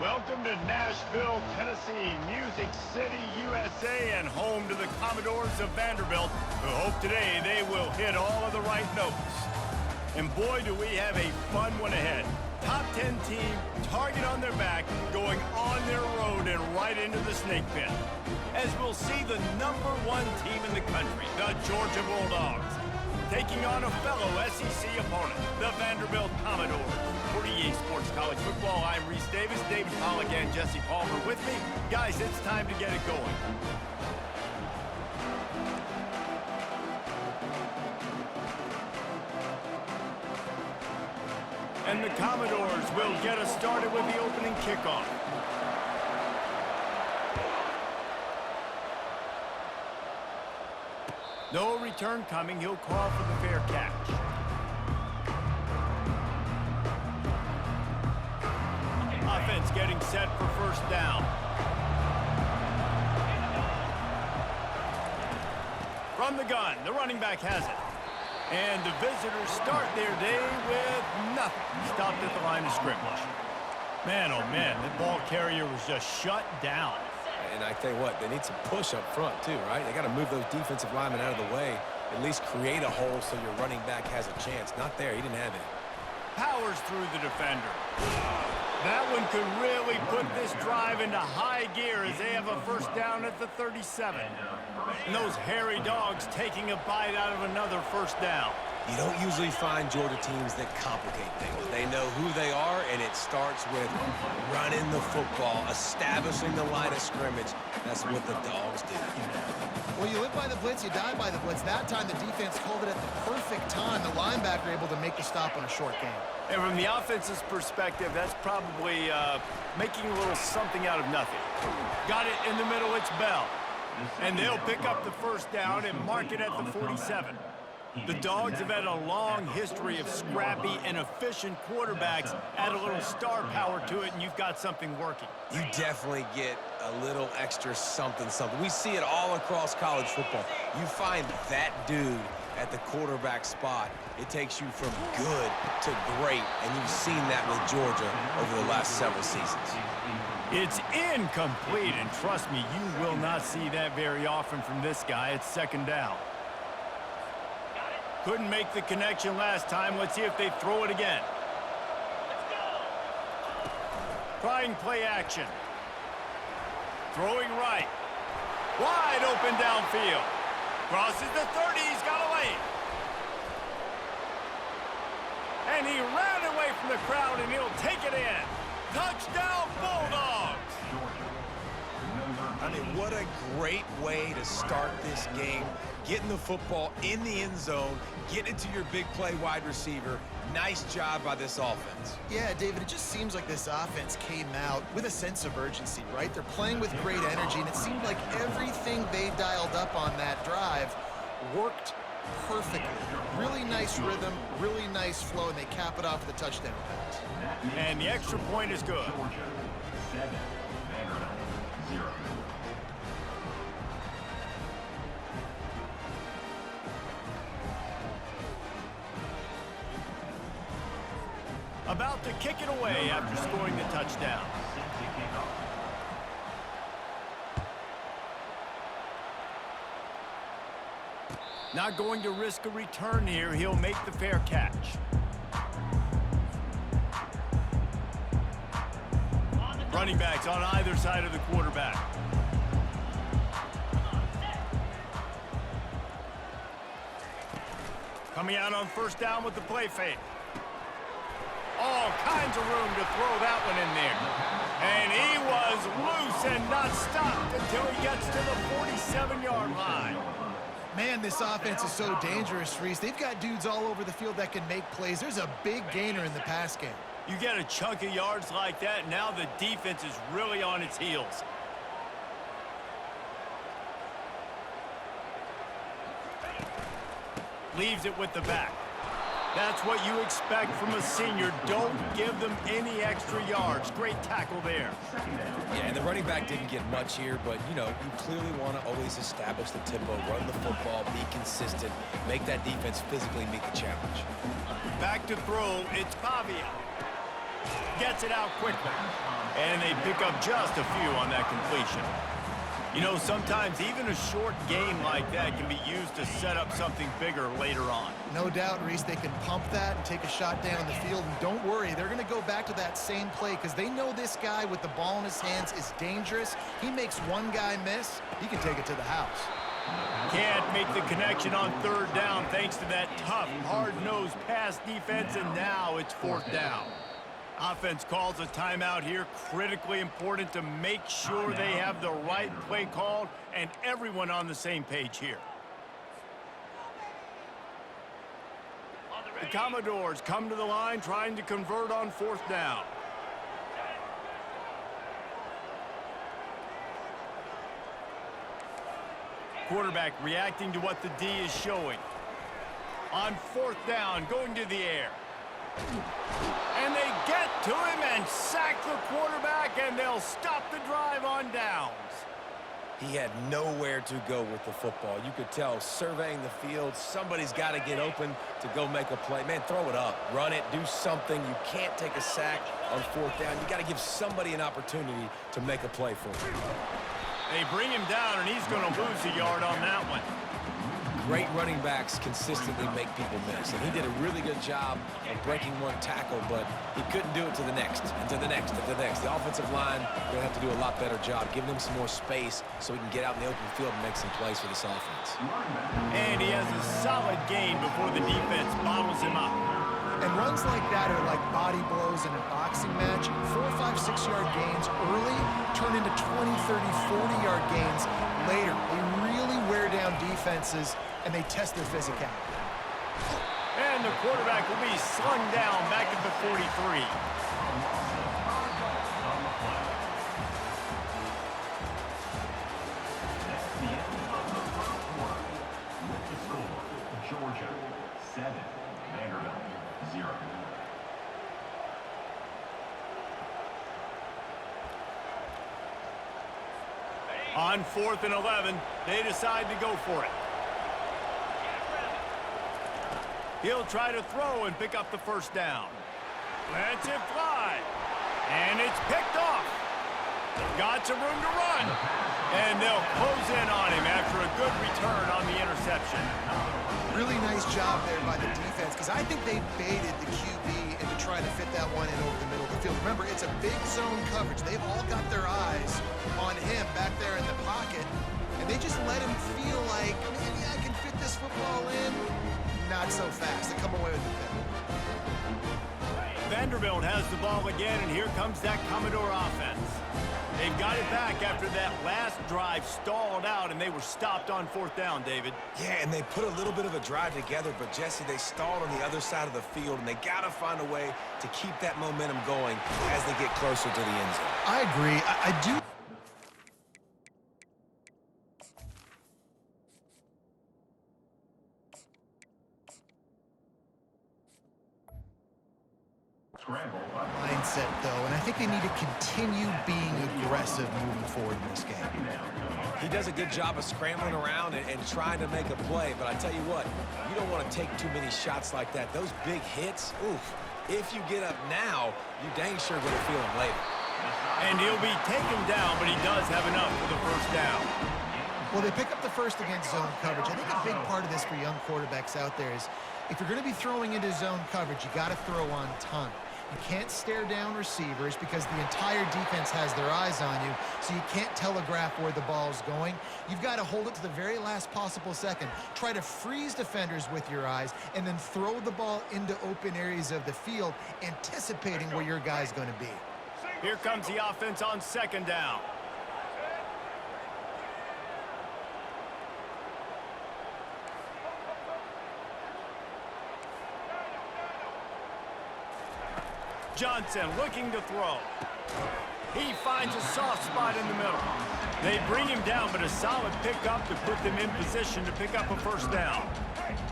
Welcome to Nashville, Tennessee, Music City, USA, and home to the Commodores of Vanderbilt, who hope today they will hit all of the right notes. And boy, do we have a fun one ahead. Top 10 team, target on their back, going on their road and right into the snake pit. As we'll see the #1 team in the country, the Georgia Bulldogs, taking on a fellow SEC opponent, the Vanderbilt Commodores. For EA Sports College Football, I'm Reese Davis, David Pollack, and Jesse Palmer with me. Guys, it's time to get it going. And the Commodores will get us started with the opening kickoff. No return coming. He'll call for the fair catch. Offense getting set for first down. From the gun, the running back has it. And the visitors start their day with nothing. Stopped at the line of scrimmage. Man, oh man, the ball carrier was just shut down. And I tell you what, they need some push up front too, right? They got to move those defensive linemen out of the way, at least create a hole so your running back has a chance. Not there, he didn't have it. Powers through the defender. That one could really put this drive into high gear as they have a first down at the 37. And those hairy dogs taking a bite out of another first down. You don't usually find Georgia teams that complicate things. They know who they are, and it starts with running the football, establishing the line of scrimmage. That's what the dogs do. Well, you live by the blitz, you die by the blitz. That time the defense called it at the perfect time. The linebacker able to make the stop on a short game. And from the offense's perspective, that's probably making a little something out of nothing. Got it in the middle, it's Bell. And they'll pick up the first down and mark it at the 47. The Dogs have had a long history of scrappy and efficient quarterbacks. Add a little star power to it, and you've got something working. You definitely get a little extra something. We see it all across college football. You find that dude at the quarterback spot, it takes you from good to great, and you've seen that with Georgia over the last several seasons. It's incomplete, and trust me, you will not see that very often from this guy. It's second down. Couldn't make the connection last time. Let's see if they throw it again. Trying play action. Throwing right. Wide open downfield. Crosses the 30. He's got a lane. And he ran away from the crowd, and he'll take it in. Touchdown, Bulldogs! I mean, what a great way to start this game. Getting the football in the end zone, getting it to your big play wide receiver. Nice job by this offense. Yeah, David, it just seems like this offense came out with a sense of urgency, right? They're playing with great energy, and it seemed like everything they dialed up on that drive worked perfectly. Really nice rhythm, really nice flow, and they cap it off with a touchdown pass. And the extra point is good. About to kick it away after scoring the touchdown. Not going to risk a return here. He'll make the fair catch. Running backs on either side of the quarterback. Coming out on first down with the play fake. All kinds of room to throw that one in there. And he was loose and not stopped until he gets to the 47-yard line. Man, this offense is so dangerous, Reese. They've got dudes all over the field that can make plays. There's a big gainer in the pass game. You get a chunk of yards like that, now the defense is really on its heels. Leaves it with the back. That's what you expect from a senior. Don't give them any extra yards. Great tackle there. Yeah, and the running back didn't get much here, but, you know, you clearly want to always establish the tempo, run the football, be consistent, make that defense physically meet the challenge. Back to throw. It's Pavia. Gets it out quickly. And they pick up just a few on that completion. You know, sometimes even a short game like that can be used to set up something bigger later on. No doubt, Reese, they can pump that and take a shot down the field. And don't worry, they're going to go back to that same play because they know this guy with the ball in his hands is dangerous. He makes one guy miss, he can take it to the house. Can't make the connection on third down thanks to that tough, hard-nosed pass defense, and now it's fourth down. Offense calls a timeout here. Critically important to make sure they have the right play called and everyone on the same page here. The Commodores come to the line trying to convert on fourth down. Quarterback reacting to what the D is showing. On fourth down, going to the air. And they get to him and sack the quarterback, and they'll stop the drive on downs. He had nowhere to go with the football. You could tell, surveying the field, somebody's got to get open to go make a play. Man, throw it up, run it, do something. You can't take a sack on fourth down. You got to give somebody an opportunity to make a play for him. They bring him down, and he's going to lose a yard on that one. Great running backs consistently make people miss, and he did a really good job of breaking one tackle, but he couldn't do it to the next, and to the next, and to the next. The offensive line going to have to do a lot better job, giving him some more space so he can get out in the open field and make some plays for this offense. And he has a solid gain before the defense bottles him up. And runs like that are like body blows in a boxing match. 4, 5, 6-yard gains early turn into 20, 30, 40-yard gains later. They really wear down defenses, and they test their physicality. And the quarterback will be slung down back at the 43. Georgia 7, Vanderbilt 0. On 4th and 11, they decide to go for it. He'll try to throw and pick up the first down. Lets it fly. And it's picked off. Got some room to run. And they'll close in on him after a good return on the interception. Really nice job there by the defense, because I think they baited the QB into trying to fit that one in over the middle of the field. Remember, it's a big zone coverage. They've all got their eyes on him back there in the pocket, and they just let him feel like, maybe I can fit this football in. Not so fast. They come away with the pick. Vanderbilt has the ball again, and here comes that Commodore offense. They've got it back after that last drive stalled out, and they were stopped on fourth down, David. Yeah, and they put a little bit of a drive together, but, Jesse, they stalled on the other side of the field, and they got to find a way to keep that momentum going as they get closer to the end zone. I agree. I do. Mindset, though, and I think they need to continue being aggressive moving forward in this game. He does a good job of scrambling around and trying to make a play, but I tell you what, you don't want to take too many shots like that. Those big hits, oof, if you get up now, you dang sure going to feel them later. And he'll be taken down, but he does have enough for the first down. Well, they pick up the first against zone coverage. I think a big part of this for young quarterbacks out there is if you're going to be throwing into zone coverage, you got to throw on time. You can't stare down receivers because the entire defense has their eyes on you, so you can't telegraph where the ball's going. You've got to hold it to the very last possible second. Try to freeze defenders with your eyes, and then throw the ball into open areas of the field, anticipating where your guy's going to be. Here comes the offense on second down. Johnson looking to throw. He finds a soft spot in the middle. They bring him down, but a solid pickup to put them in position to pick up a first down.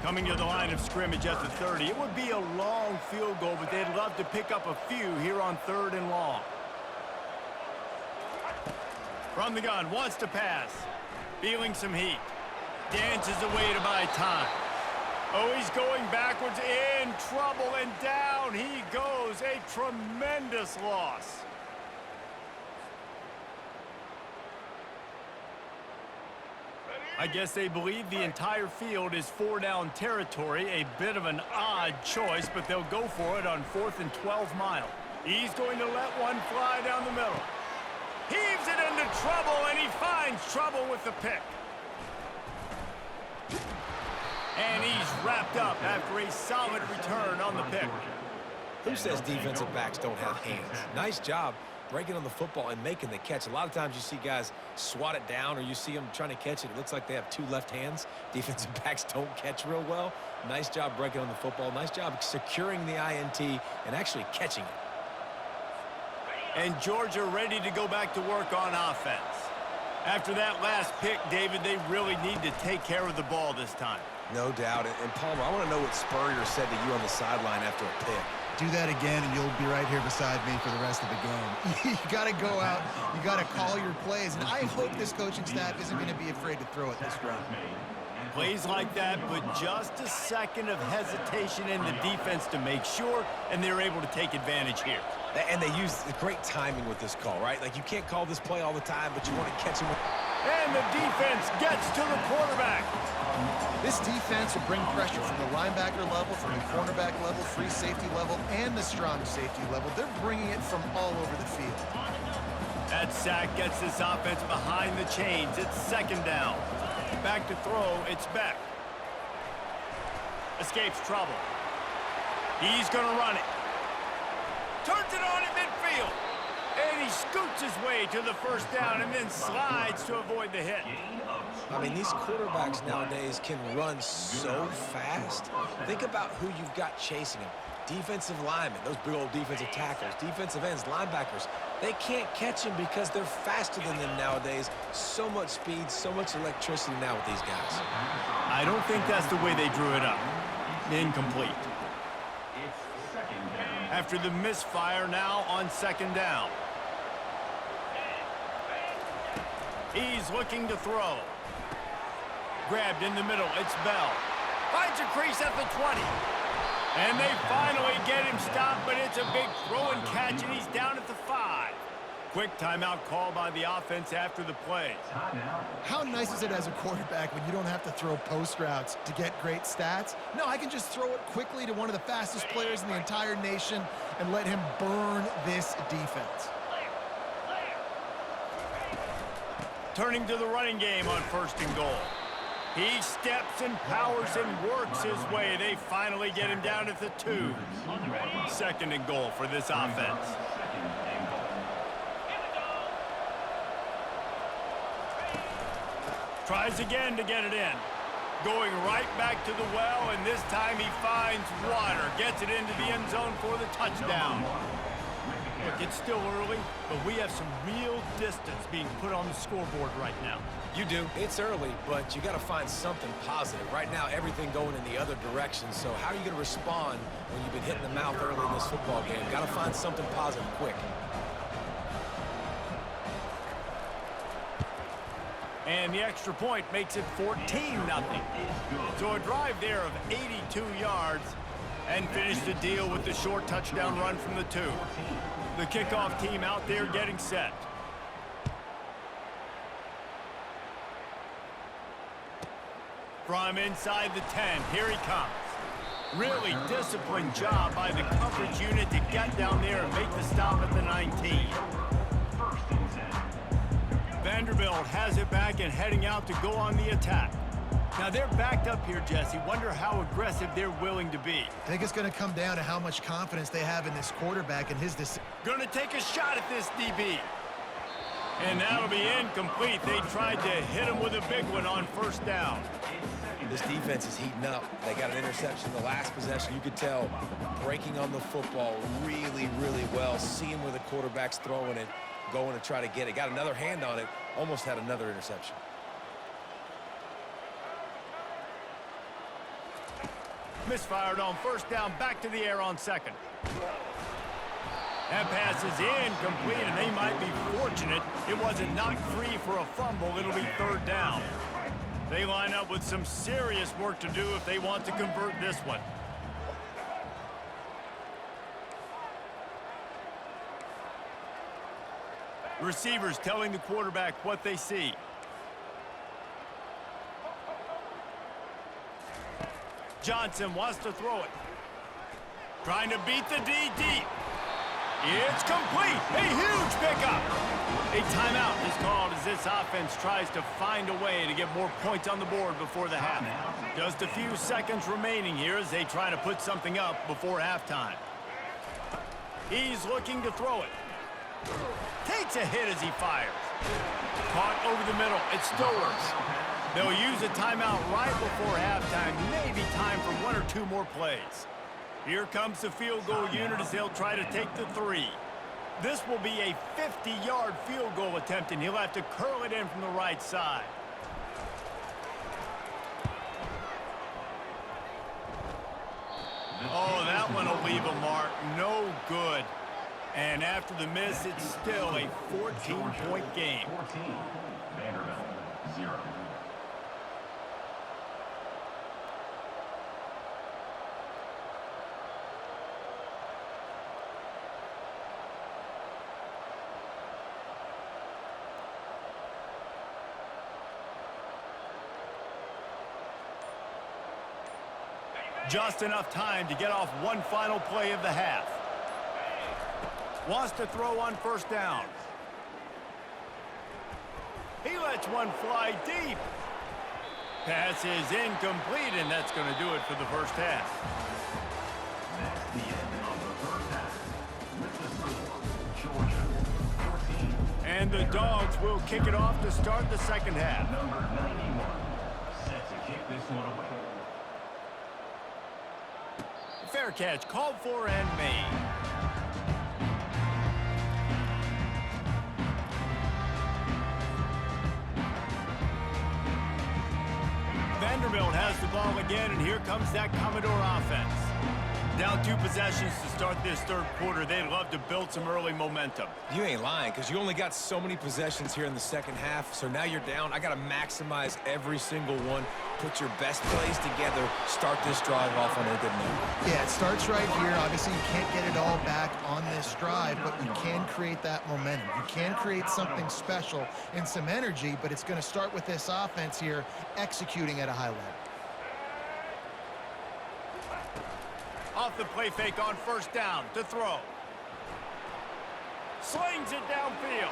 Coming to the line of scrimmage at the 30. It would be a long field goal, but they'd love to pick up a few here on 3rd and long. From the gun, wants to pass. Feeling some heat. Dances away to buy time. Oh, he's going backwards, in trouble, and down he goes. A tremendous loss. I guess they believe the entire field is 4-down territory. A bit of an odd choice, but they'll go for it on 4th and 12 mile. He's going to let one fly down the middle. Heaves it into trouble, and he finds trouble with the pick. And he's wrapped up after a solid return on the pick. Who says defensive backs don't have hands? Nice job breaking on the football and making the catch. A lot of times you see guys swat it down, or you see them trying to catch it. It looks like they have two left hands. Defensive backs don't catch real well. Nice job breaking on the football. Nice job securing the INT and actually catching it. And Georgia ready to go back to work on offense. After that last pick, David, they really need to take care of the ball this time. No doubt. And Palmer, I want to know what Spurrier said to you on the sideline after a pick. Do that again, and you'll be right here beside me for the rest of the game. You got to go out. You got to call your plays. And I hope this coaching staff isn't going to be afraid to throw it this round. Plays like that, but just a second of hesitation in the defense to make sure, and they're able to take advantage here. And they use great timing with this call, right? Like, you can't call this play all the time, but you want to catch him. And the defense gets to the quarterback. This defense will bring pressure from the linebacker level, from the cornerback level, free safety level, and the strong safety level. They're bringing it from all over the field. That sack gets this offense behind the chains. It's 2nd down. Back to throw, it's Beck. Escapes trouble. He's going to run it. Turns it on in midfield. And he scoots his way to the 1st down and then slides to avoid the hit. I mean, these quarterbacks nowadays can run so fast. Think about who you've got chasing them. Defensive linemen, those big old defensive tackles, defensive ends, linebackers. They can't catch them because they're faster than them nowadays. So much speed, so much electricity now with these guys. I don't think that's the way they drew it up. Incomplete. After the misfire, now on 2nd down. He's looking to throw. Grabbed in the middle, it's Bell. Finds a crease at the 20. And they finally get him stopped, but it's a big throw and catch, and he's down at the 5. Quick timeout call by the offense after the play. How nice is it as a quarterback when you don't have to throw post routes to get great stats? No, I can just throw it quickly to one of the fastest players in the entire nation and let him burn this defense. Turning to the running game on 1st and goal. He steps and powers and works his way. They finally get him down at the 2. 2nd and goal for this offense. Tries again to get it in. Going right back to the well, and this time he finds water. Gets it into the end zone for the touchdown. Look, it's still early, but we have some real distance being put on the scoreboard right now. You do. It's early, but you got to find something positive. Right now, everything going in the other direction. So how are you going to respond when you've been hit in the mouth early in this football game? Got to find something positive quick. And the extra point makes it 14-0. So a drive there of 82 yards and finish the deal with the short touchdown run from the 2. The kickoff team out there getting set. From inside the 10, here he comes. Really disciplined job by the coverage unit to get down there and make the stop at the 19. Vanderbilt has it back and heading out to go on the attack. Now they're backed up here, Jesse. Wonder how aggressive they're willing to be. I think it's going to come down to how much confidence they have in this quarterback and his decision. Gonna take a shot at this DB. And that'll be incomplete. They tried to hit him with a big one on 1st down. This defense is heating up. They got an interception the last possession. You could tell breaking on the football really, really well. Seeing where the quarterback's throwing it, going to try to get it. Got another hand on it. Almost had another interception. Misfired on 1st down, back to the air on 2nd. That pass is incomplete, and they might be fortunate it wasn't knocked free for a fumble. It'll be 3rd down. They line up with some serious work to do if they want to convert this one. Receivers telling the quarterback what they see. Johnson wants to throw it. Trying to beat the D deep. It's complete. A huge pickup. A timeout is called as this offense tries to find a way to get more points on the board before the half. Just a few seconds remaining here as they try to put something up before halftime. He's looking to throw it. Takes a hit as he fires. Caught over the middle. It still works. They'll use a timeout right before halftime. Maybe time for one or two more plays. Here comes the field goal unit as they'll try to take the three. This will be a 50-yard field goal attempt, and he'll have to curl it in from the right side. Oh, that one will leave a mark. No good. And after the miss, it's still a 14-point game. 14. Vanderbilt, 0. Just enough time to get off one final play of the half. Wants to throw on first down. He lets one fly deep. Pass is incomplete, and that's going to do it for the first half. That's the end of the first half. With the score, Georgia, 14. And the Dogs will kick it off to start the second half. Number 91, set to kick this one away. Fair catch called for and made. Vanderbilt has the ball again, and here comes that Commodore offense. Down 2 possessions to start this third quarter. They'd love to build some early momentum. You ain't lying, because you only got so many possessions here in the second half, so now you're down. I got to maximize every single one, put your best plays together, start this drive off on a good note. Yeah, it starts right here. Obviously, you can't get it all back on this drive, but you can create that momentum. You can create something special and some energy, but it's going to start with this offense here executing at a high level. Off the play fake on first down to throw. Slings it downfield.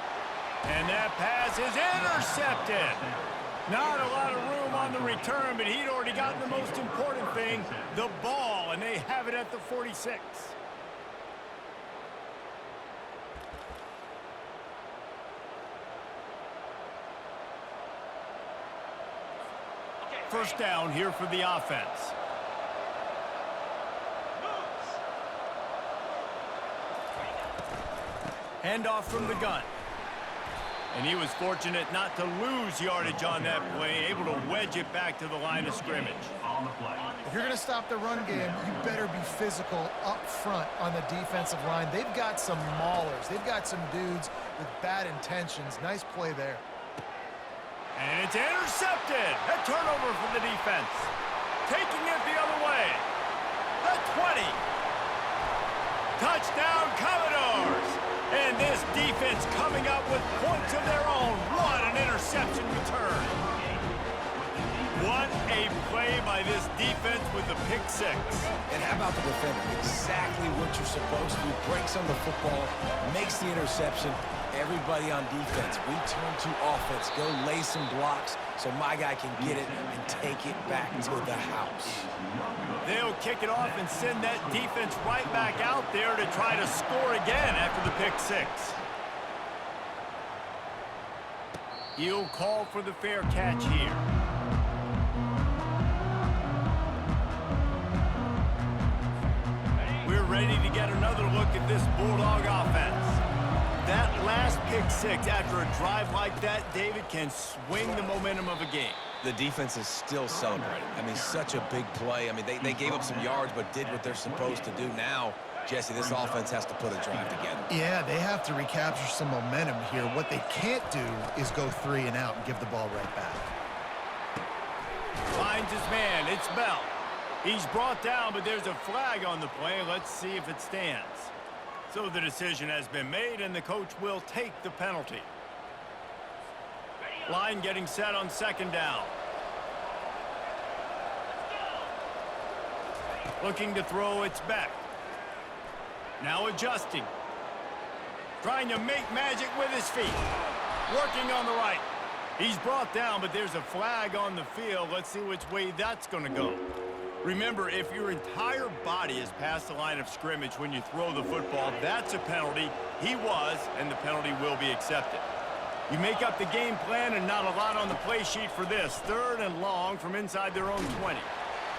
And that pass is intercepted. Not a lot of room on the return, but he'd already gotten the most important thing, the ball, and they have it at the 46. First down here for the offense. Handoff from the gun. And he was fortunate not to lose yardage on that play, able to wedge it back to the line of scrimmage. On the play. If you're going to stop the run game, you better be physical up front on the defensive line. They've got some maulers. They've got some dudes with bad intentions. Nice play there. And it's intercepted. A turnover for the defense. Taking it the other way. The 20. Touchdown, Commodores. And this defense coming up with points of their own. What an interception return. What a play by this defense with the pick six. And how about the defender? Exactly what you're supposed to do. Breaks on the football, makes the interception. Everybody on defense, we turn to offense. Go lay some blocks so my guy can get it and take it back to the house. They'll kick it off and send that defense right back out there to try to score again after the pick six. He'll call for the fair catch here. We're ready to get another look at this Bulldog offense. That last pick six after a drive like that, David, can swing the momentum of a game. The defense is still celebrating. I mean, such a big play. I mean, they gave up some yards but did what they're supposed to do. Now, Jesse, this offense has to put a drive together. Yeah, they have to recapture some momentum here. What they can't do is go 3 and out and give the ball right back. Finds his man. It's Bell. He's brought down, but there's a flag on the play. Let's see if it stands. So the decision has been made, and the coach will take the penalty. Line getting set on second down. Looking to throw, it's back. Now adjusting. Trying to make magic with his feet. Working on the right. He's brought down, but there's a flag on the field. Let's see which way that's going to go. Remember, if your entire body is past the line of scrimmage when you throw the football, that's a penalty. He was, and the penalty will be accepted. You make up the game plan and not a lot on the play sheet for this. 3rd and long from inside their own 20.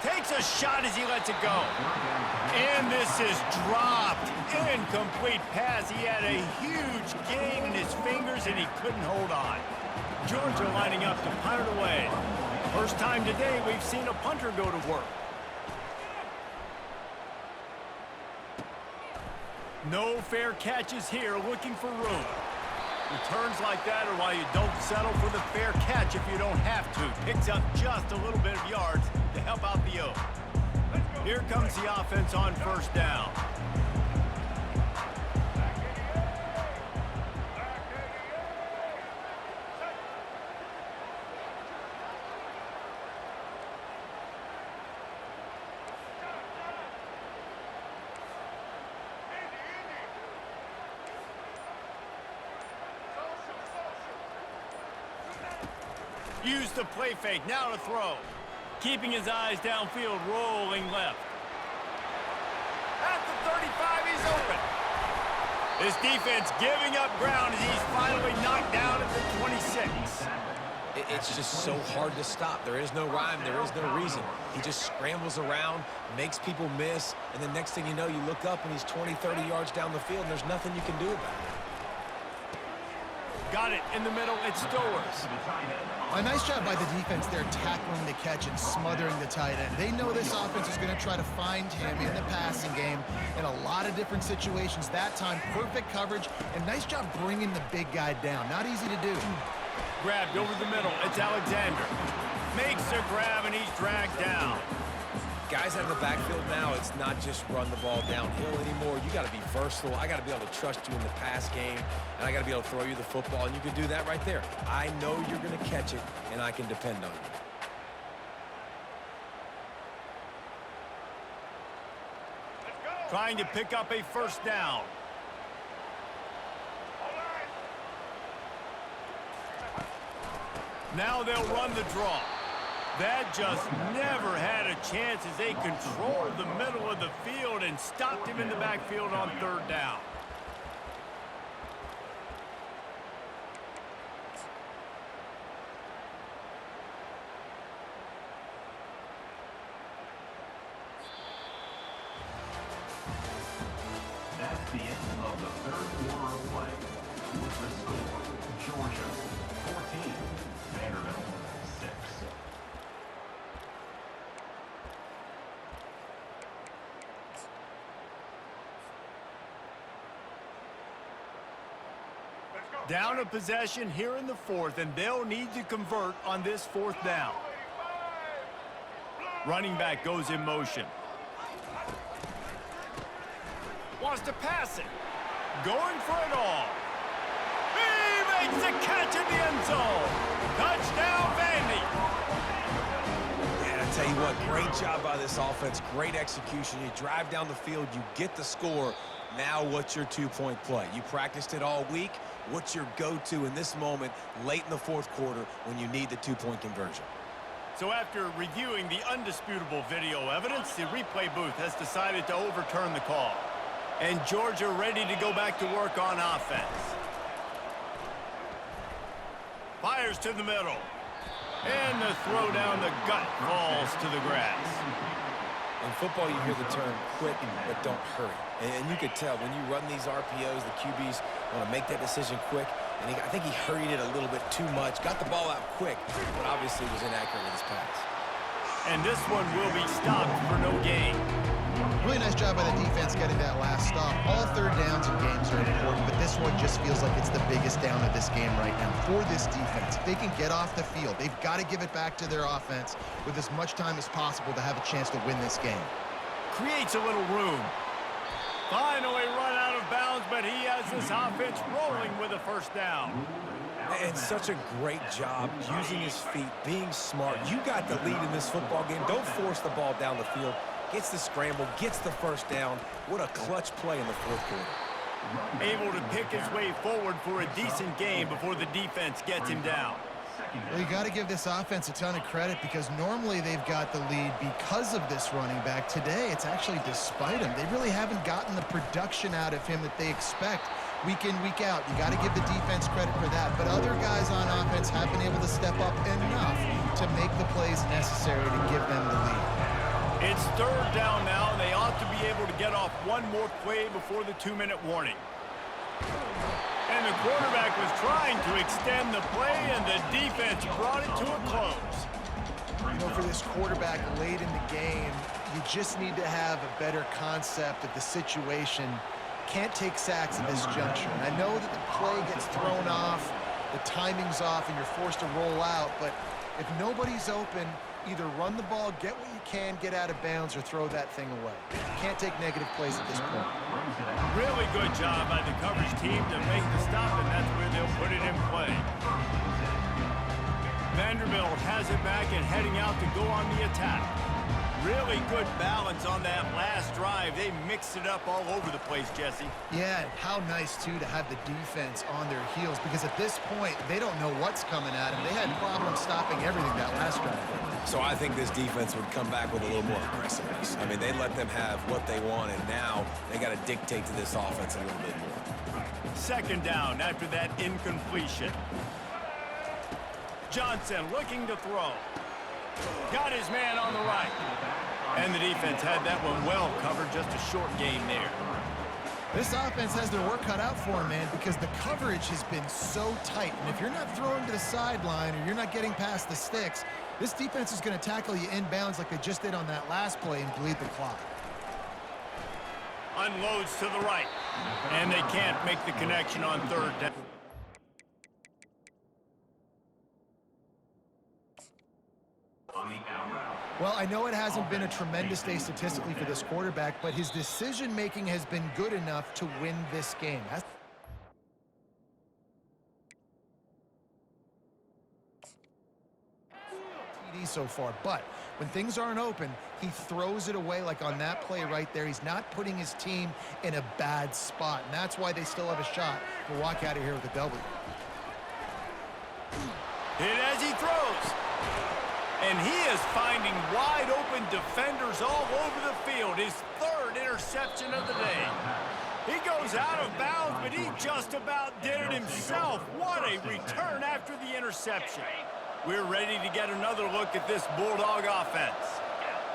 Takes a shot as he lets it go. And this is dropped. Incomplete pass. He had a huge gain in his fingers and he couldn't hold on. Georgia lining up to punt it away. First time today we've seen a punter go to work. No fair catches here, looking for room. Returns like that are why you don't settle for the fair catch if you don't have to. Picks up just a little bit of yards to help out the O. Here comes the offense on 1st down. Use the play fake, now to throw. Keeping his eyes downfield, rolling left. At the 35, he's open. This defense giving up ground as he's finally knocked down at the 26. It's just so hard to stop. There is no rhyme. There is no reason. He just scrambles around, makes people miss, and the next thing you know, you look up and he's 20, 30 yards down the field, and there's nothing you can do about it. Got it in the middle. It's Stowers. A nice job by the defense there tackling the catch and smothering the tight end. They know this offense is going to try to find him in the passing game in a lot of different situations. That time, perfect coverage, and nice job bringing the big guy down. Not easy to do. Grabbed over the middle. It's Alexander. Makes a grab, and he's dragged down. Guys out of the backfield now, it's not just run the ball downhill anymore. You got to be versatile. I got to be able to trust you in the pass game, and I got to be able to throw you the football, and you can do that right there. I know you're going to catch it, and I can depend on you. Trying to pick up a 1st down. Now they'll run the draw. That just never had a chance as they controlled the middle of the field and stopped him in the backfield on 3rd down. That's the end of the 3rd quarter of play. With the score, Georgia 14, Vanderbilt 6. Down a possession here in the 4th, and they'll need to convert on this 4th down. Running back goes in motion. Wants to pass it. Going for it all. He makes the catch in the end zone. Touchdown, Vandy. And I tell you what, great job by this offense. Great execution. You drive down the field, you get the score. Now what's your 2-point play? You practiced it all week. What's your go-to in this moment late in the 4th quarter when you need the 2-point conversion? So after reviewing the undisputable video evidence, the replay booth has decided to overturn the call. And Georgia ready to go back to work on offense. Fires to the middle. And the throw down the gut falls to the grass. In football, you hear the term quick but don't hurry. And you could tell when you run these RPOs, the QBs want to make that decision quick. And I think he hurried it a little bit too much. Got the ball out quick, but obviously was inaccurate with his pass. And this one will be stopped for no gain. Really nice job by the defense getting that last stop. All 3rd downs in games are important, but this one just feels like it's the biggest down of this game right now for this defense. If they can get off the field, they've got to give it back to their offense with as much time as possible to have a chance to win this game. Creates a little room. Finally run out of bounds, but he has this offense rolling with a 1st down. And such a great job using his feet, being smart. You got the lead in this football game. Don't force the ball down the field. gets the scramble, gets the first down. What a clutch play in the fourth quarter. Able to pick his way forward for a decent game before the defense gets him down. Well, you got to give this offense a ton of credit because normally they've got the lead because of this running back. Today, it's actually despite him. They really haven't gotten the production out of him that they expect week in, week out. You got to give the defense credit for that. But other guys on offense have been able to step up enough to make the plays necessary to give them the lead. It's third down now, and they ought to be able to get off one more play before the 2-minute warning. And the quarterback was trying to extend the play, and the defense brought it to a close. You know, for this quarterback late in the game, you just need to have a better concept of the situation. Can't take sacks at this juncture. And I know that the play gets thrown off, the timing's off, and you're forced to roll out. But if nobody's open, either run the ball, get what you can, get out of bounds, or throw that thing away. Can't take negative plays at this point. Really good job by the coverage team to make the stop, and that's where they'll put it in play. Vanderbilt has it back and heading out to go on the attack. Really good balance on that last drive. They mixed it up all over the place, Jesse. Yeah, how nice, too, to have the defense on their heels because at this point, they don't know what's coming at them. They had problems stopping everything that last drive. So I think this defense would come back with a little more aggressiveness. I mean, they let them have what they want, and now they got to dictate to this offense a little bit more. Second down after that incompletion. Johnson looking to throw. Got his man on the right. And the defense had that one well covered, just a short game there. This offense has their work cut out for them, man, because the coverage has been so tight. And if you're not throwing to the sideline or you're not getting past the sticks, this defense is going to tackle you inbounds like they just did on that last play and bleed the clock. Unloads to the right. And they can't make the connection on third down. Well, I know it hasn't been a tremendous day statistically for this quarterback, but his decision-making has been good enough to win this game. TD so far, but when things aren't open, he throws it away like on that play right there. He's not putting his team in a bad spot, and that's why they still have a shot to walk out of here with a W. Hit as he throws. And he is finding wide-open defenders all over the field. His third interception of the day. He goes out of bounds, but he just about did it himself. What a return after the interception. We're ready to get another look at this Bulldog offense.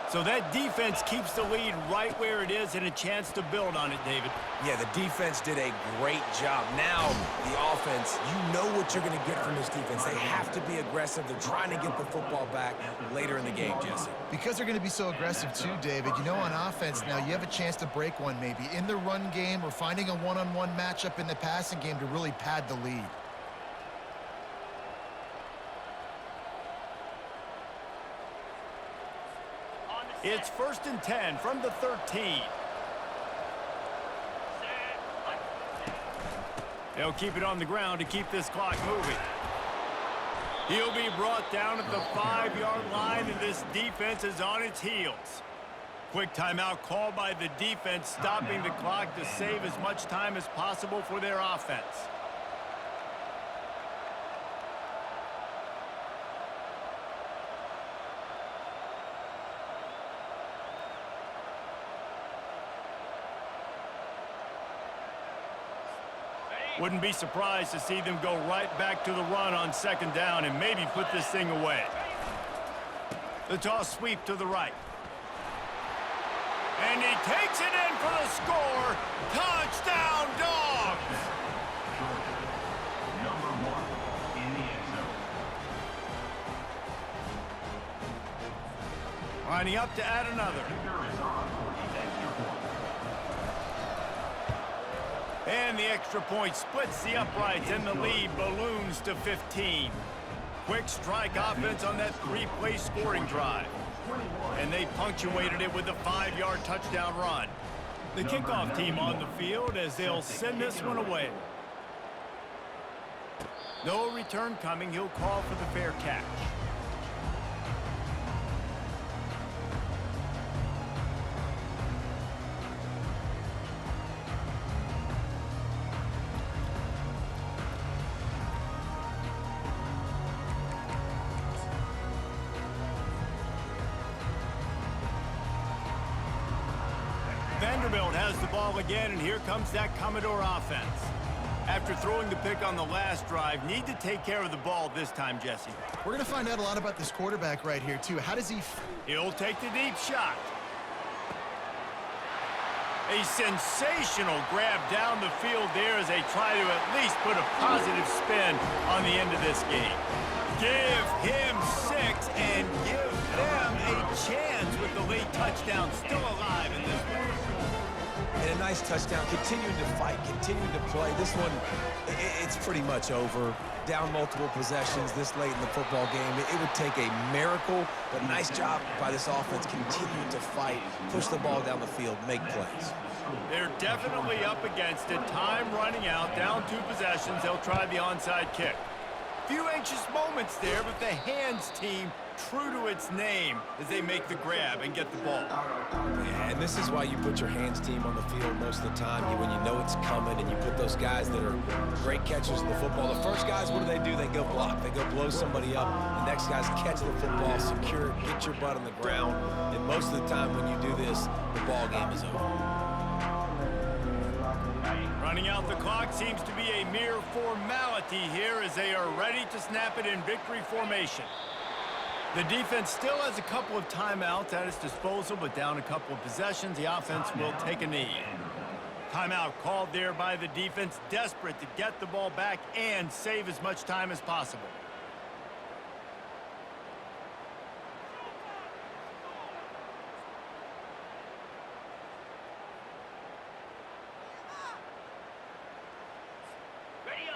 So that defense keeps the lead right where it is and a chance to build on it, David. Yeah, the defense did a great job. Now, the offense, you know what you're going to get from this defense. They have to be aggressive. They're trying to get the football back later in the game, Jesse. Because they're going to be so aggressive too, David, you know, on offense now, you have a chance to break one maybe in the run game or finding a one-on-one matchup in the passing game to really pad the lead. It's 1st and 10 from the 13. They'll keep it on the ground to keep this clock moving. He'll be brought down at the 5-yard line, and this defense is on its heels. Quick timeout called by the defense, stopping the clock to save as much time as possible for their offense. Wouldn't be surprised to see them go right back to the run on 2nd down and maybe put this thing away. The toss sweep to the right. And he takes it in for the score. Touchdown, Dogs! Number 1 in the end zone. Lining up to add another. Kicker is on for the extra point. And the extra point splits the uprights, and the lead balloons to 15. Quick strike offense on that 3-play scoring drive. And they punctuated it with a 5-yard touchdown run. The kickoff team on the field as they'll send this one away. No return coming. He'll call for the fair catch. has the ball again, and here comes that Commodore offense. After throwing the pick on the last drive, need to take care of the ball this time, Jesse. We're going to find out a lot about this quarterback right here, too. How does he... He'll take the deep shot. A sensational grab down the field there as they try to at least put a positive spin on the end of this game. Give him 6 and give them a chance with the late touchdown still alive in this one. And a nice touchdown, continuing to fight, continuing to play. This one, it's pretty much over. Down multiple possessions this late in the football game. It would take a miracle, but nice job by this offense continuing to fight, push the ball down the field, make plays. They're definitely up against it. Time running out, down 2 possessions. They'll try the onside kick. Few anxious moments there, but the hands team true to its name as they make the grab and get the ball. Yeah, and this is why you put your hands team on the field most of the time. When you know it's coming and you put those guys that are great catchers in the football. The first guys, what do? They go block. They go blow somebody up. The next guys catch the football, secure it, get your butt on the ground. And most of the time when you do this, the ball game is over. Running out the clock seems to be a mere formality here as they are ready to snap it in victory formation. The defense still has a couple of timeouts at its disposal, but down a couple of possessions, the offense will take a knee. Timeout called there by the defense, desperate to get the ball back and save as much time as possible.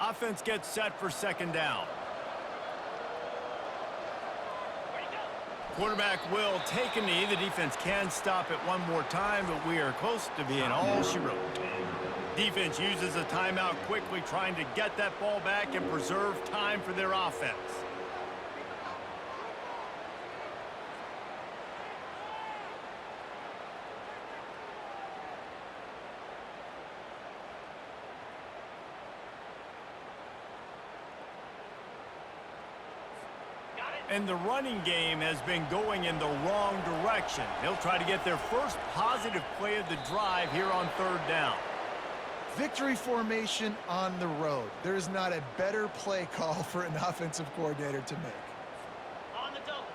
Offense gets set for second down. Quarterback will take a knee. The defense can stop it one more time, but we are close to being all she wrote. Defense uses a timeout quickly, trying to get that ball back and preserve time for their offense. And the running game has been going in the wrong direction. They'll try to get their first positive play of the drive here on third down. Victory formation on the road. There is not a better play call for an offensive coordinator to make. On the double.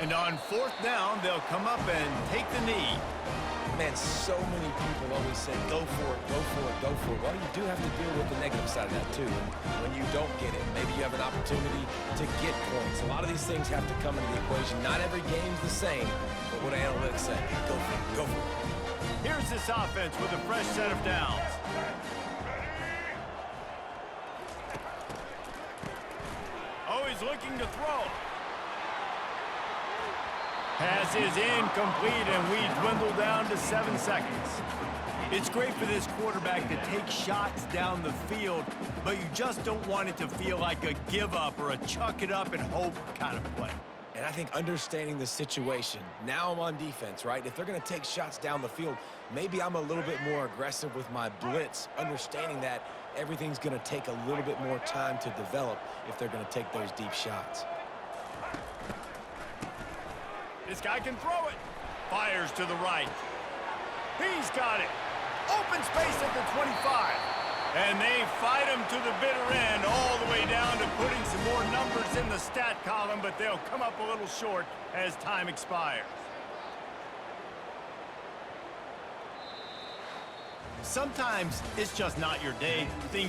And on fourth down, they'll come up and take the knee. Man, so many people always say, go for it, go for it, go for it. Well, you do have to deal with the negative side of that, too. And when you don't get it, maybe you have an opportunity to get points. A lot of these things have to come into the equation. Not every game's the same, but what analytics say, go for it, go for it. Here's this offense with a fresh set of downs. Oh, he's looking to throw. Pass is incomplete, and we dwindle down to 7 seconds. It's great for this quarterback to take shots down the field, but you just don't want it to feel like a give-up or a chuck-it-up and hope kind of play. And I think understanding the situation, now I'm on defense, right? If they're going to take shots down the field, maybe I'm a little bit more aggressive with my blitz, understanding that everything's going to take a little bit more time to develop if they're going to take those deep shots. This guy can throw it. Fires to the right. He's got it. Open space at the 25. And they fight him to the bitter end, all the way down to putting some more numbers in the stat column, but they'll come up a little short as time expires. Sometimes it's just not your day. Things